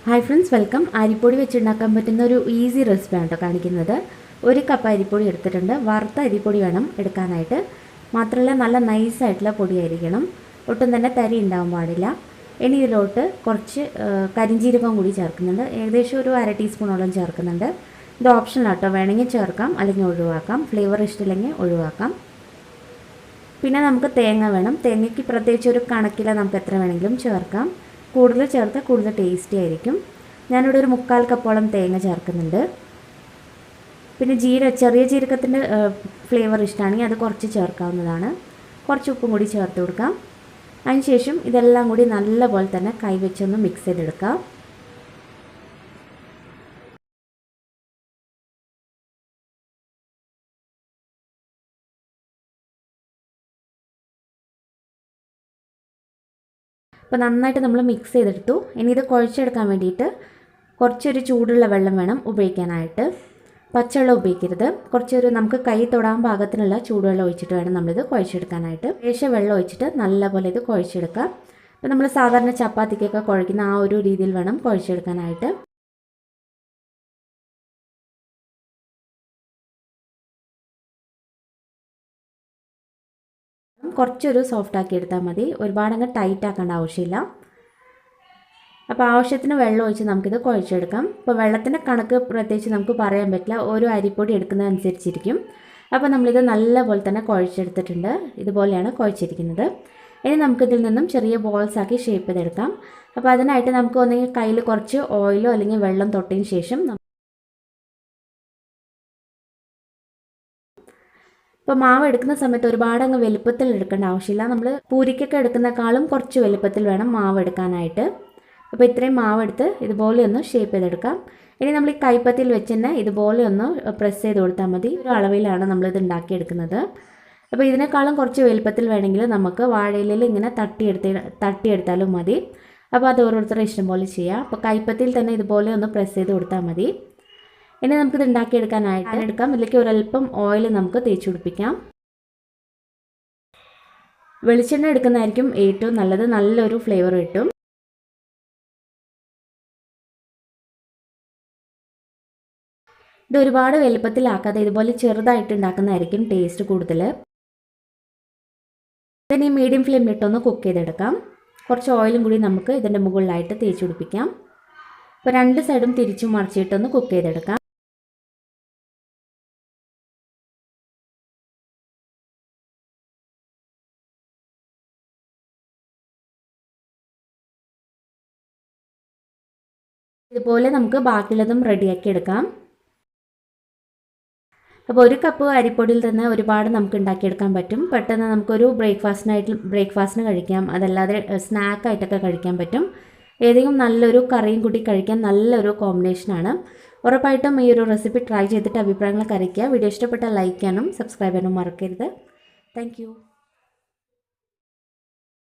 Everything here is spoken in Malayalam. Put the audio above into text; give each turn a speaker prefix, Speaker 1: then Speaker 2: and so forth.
Speaker 1: Hi friends, welcome. അരിപ്പൊടി വെച്ചുണ്ടാക്കാൻ പറ്റുന്ന ഒരു ഈസി റെസിപ്പിയാണ് കേട്ടോ കാണിക്കുന്നത്. ഒരു കപ്പ് അരിപ്പൊടി എടുത്തിട്ടുണ്ട്. വറുത്ത അരിപ്പൊടി വേണം എടുക്കാനായിട്ട്. മാത്രമല്ല നല്ല നൈസായിട്ടുള്ള പൊടിയായിരിക്കണം. ഒട്ടും തന്നെ തരി ഉണ്ടാവാൻ പാടില്ല. ഇനി ഇതിലോട്ട് കുറച്ച് കരിഞ്ജീരകം കൂടി ചേർക്കുന്നുണ്ട്. ഏകദേശം ഒരു 1/2 ടീസ്പൂണോളം ചേർക്കുന്നുണ്ട്. ഇത് ഓപ്ഷണൽ ആട്ടോ, വേണമെങ്കിൽ ചേർക്കാം അല്ലെങ്കിൽ ഒഴിവാക്കാം. ഫ്ലേവർ ഇഷ്ടമില്ലെങ്കിൽ ഒഴിവാക്കാം. പിന്നെ നമുക്ക് തേങ്ങ വേണം. തേങ്ങയ്ക്ക് പ്രത്യേകിച്ച് ഒരു കണക്കില്ല, നമുക്ക് എത്ര വേണമെങ്കിലും ചേർക്കാം. കൂടുതൽ ചേർത്താൽ കൂടുതൽ ടേസ്റ്റി ആയിരിക്കും. ഞാനിവിടെ ഒരു 3/4 കപ്പോളം തേങ്ങ ചേർക്കുന്നുണ്ട്. പിന്നെ ചെറിയ ജീരകത്തിൻ്റെ ഫ്ലേവർ ഇഷ്ടമാണെങ്കിൽ അത് കുറച്ച് ചേർക്കാവുന്നതാണ്. കുറച്ച് ഉപ്പും കൂടി ചേർത്ത് കൊടുക്കാം. അതിനുശേഷം ഇതെല്ലാം കൂടി നല്ലപോലെ തന്നെ കൈവച്ചൊന്ന് മിക്സ് ചെയ്തെടുക്കാം. അപ്പോൾ നന്നായിട്ട് നമ്മൾ മിക്സ് ചെയ്തെടുത്തു. ഇനി ഇത് കുഴച്ചെടുക്കാൻ വേണ്ടിയിട്ട് കുറച്ചൊരു ചൂടുള്ള വെള്ളം വേണം ഉപയോഗിക്കാനായിട്ട്. പച്ചവെള്ളം ഉപയോഗിക്കരുത്. നമുക്ക് കൈ തൊടാൻ പാകത്തിനുള്ള ചൂടുവെള്ളം ഒഴിച്ചിട്ട് വേണം നമ്മളിത് കുഴച്ചെടുക്കാനായിട്ട്. വെള്ളം ഒഴിച്ചിട്ട് നല്ലപോലെ ഇത് കുഴച്ചെടുക്കാം. അപ്പോൾ നമ്മൾ സാധാരണ ചപ്പാത്തിക്കൊക്കെ കുഴയ്ക്കുന്ന ആ ഒരു രീതിയിൽ വേണം കുഴച്ചെടുക്കാനായിട്ട്. കുറച്ചൊരു സോഫ്റ്റ് ആക്കി എടുത്താൽ മതി. ഒരുപാടങ്ങ് ടൈറ്റ് ആക്കേണ്ട ആവശ്യമില്ല. അപ്പോൾ ആവശ്യത്തിന് വെള്ളം ഒഴിച്ച് നമുക്കിത് കുഴച്ചെടുക്കാം. അപ്പോൾ വെള്ളത്തിൻ്റെ കണക്ക് പ്രത്യേകിച്ച് നമുക്ക് പറയാൻ പറ്റില്ല, ഓരോ അരിപ്പൊടി എടുക്കുന്നതനുസരിച്ചിരിക്കും. അപ്പോൾ നമ്മളിത് നല്ലപോലെ തന്നെ കുഴച്ചെടുത്തിട്ടുണ്ട്. ഇതുപോലെയാണ് കുഴച്ചിരിക്കുന്നത്. ഇനി നമുക്കിതിൽ നിന്നും ചെറിയ ബോൾസ് ആക്കി ഷേപ്പ് ചെയ്തെടുക്കാം. അപ്പോൾ അതിനായിട്ട് നമുക്ക് ഒന്നെങ്കിൽ കയ്യിൽ കുറച്ച് ഓയിലോ അല്ലെങ്കിൽ വെള്ളം തൊട്ടതിന് ശേഷം ഇപ്പോൾ മാവ് എടുക്കുന്ന സമയത്ത് ഒരുപാട് അങ്ങ് വലുപ്പത്തിൽ എടുക്കേണ്ട ആവശ്യമില്ല. നമ്മൾ പൂരിക്കൊക്കെ എടുക്കുന്നേക്കാളും കുറച്ച് വലുപ്പത്തിൽ വേണം മാവ് എടുക്കാനായിട്ട്. അപ്പോൾ ഇത്രയും മാവെടുത്ത് ഇതുപോലെ ഒന്ന് ഷേപ്പ് ചെയ്തെടുക്കാം. ഇനി നമ്മൾ ഈ കൈപ്പത്തിയിൽ വെച്ച് തന്നെ ഇതുപോലെ ഒന്ന് പ്രസ് ചെയ്ത് കൊടുത്താൽ മതി. ഒരു അളവിലാണ് നമ്മളിത് ഉണ്ടാക്കിയെടുക്കുന്നത്. അപ്പോൾ ഇതിനേക്കാളും കുറച്ച് വലുപ്പത്തിൽ വേണമെങ്കിൽ നമുക്ക് വാഴയിലയിൽ ഇങ്ങനെ തട്ടിയെടുത്താലും മതി. അപ്പോൾ അത് ഓരോരുത്തരുടെ ഇഷ്ടം പോലെ ചെയ്യാം. അപ്പോൾ കൈപ്പത്തിയിൽ തന്നെ ഇതുപോലെ ഒന്ന് പ്രസ് ചെയ്ത് കൊടുത്താൽ മതി. ഇനി നമുക്കിത് ഉണ്ടാക്കിയെടുക്കാനായിട്ട് ഇതിലേക്ക് ഒരല്പം ഓയിൽ നമുക്ക് തേച്ച് പിടിപ്പിക്കാം. വെളിച്ചെണ്ണ എടുക്കുന്നതായിരിക്കും ഏറ്റവും നല്ലത്. നല്ലൊരു ഫ്ലേവർ കിട്ടും. ഇത് ഒരുപാട് വലുപ്പത്തിലാക്കാതെ ഇതുപോലെ ചെറുതായിട്ട് ഉണ്ടാക്കുന്നതായിരിക്കും ടേസ്റ്റ് കൂടുതൽ. ഇതിന് ഈ മീഡിയം ഫ്ലെയിമിലിട്ടൊന്ന് കുക്ക് ചെയ്തെടുക്കാം. കുറച്ച് ഓയിലും കൂടി നമുക്ക് ഇതിൻ്റെ മുകളിലായിട്ട് തേച്ച് പിടിപ്പിക്കാം. അപ്പോൾ 2 സൈഡും തിരിച്ചും മറിച്ചിട്ടൊന്ന് കുക്ക് ചെയ്തെടുക്കാം. ഇതുപോലെ നമുക്ക് ബാക്കിയുള്ളതും റെഡിയാക്കി എടുക്കാം. അപ്പോൾ ഒരു കപ്പ് അരിപ്പൊടിയിൽ തന്നെ ഒരുപാട് നമുക്ക് ഉണ്ടാക്കിയെടുക്കാൻ പറ്റും. പെട്ടെന്ന് നമുക്കൊരു ബ്രേക്ക്ഫാസ്റ്റിന് കഴിക്കാം. അതല്ലാതെ സ്നാക്കായിട്ടൊക്കെ കഴിക്കാൻ പറ്റും. ഏതെങ്കിലും നല്ലൊരു കറിയും കൂടി കഴിക്കാൻ നല്ലൊരു കോമ്പിനേഷനാണ്. ഉറപ്പായിട്ടും ഈ ഒരു റെസിപ്പി ട്രൈ ചെയ്തിട്ട് അഭിപ്രായങ്ങളൊക്കെ അറിയിക്കുക. വീഡിയോ ഇഷ്ടപ്പെട്ടാൽ ലൈക്ക് ചെയ്യാനും സബ്സ്ക്രൈബ് ചെയ്യാനും മറക്കരുത്. താങ്ക്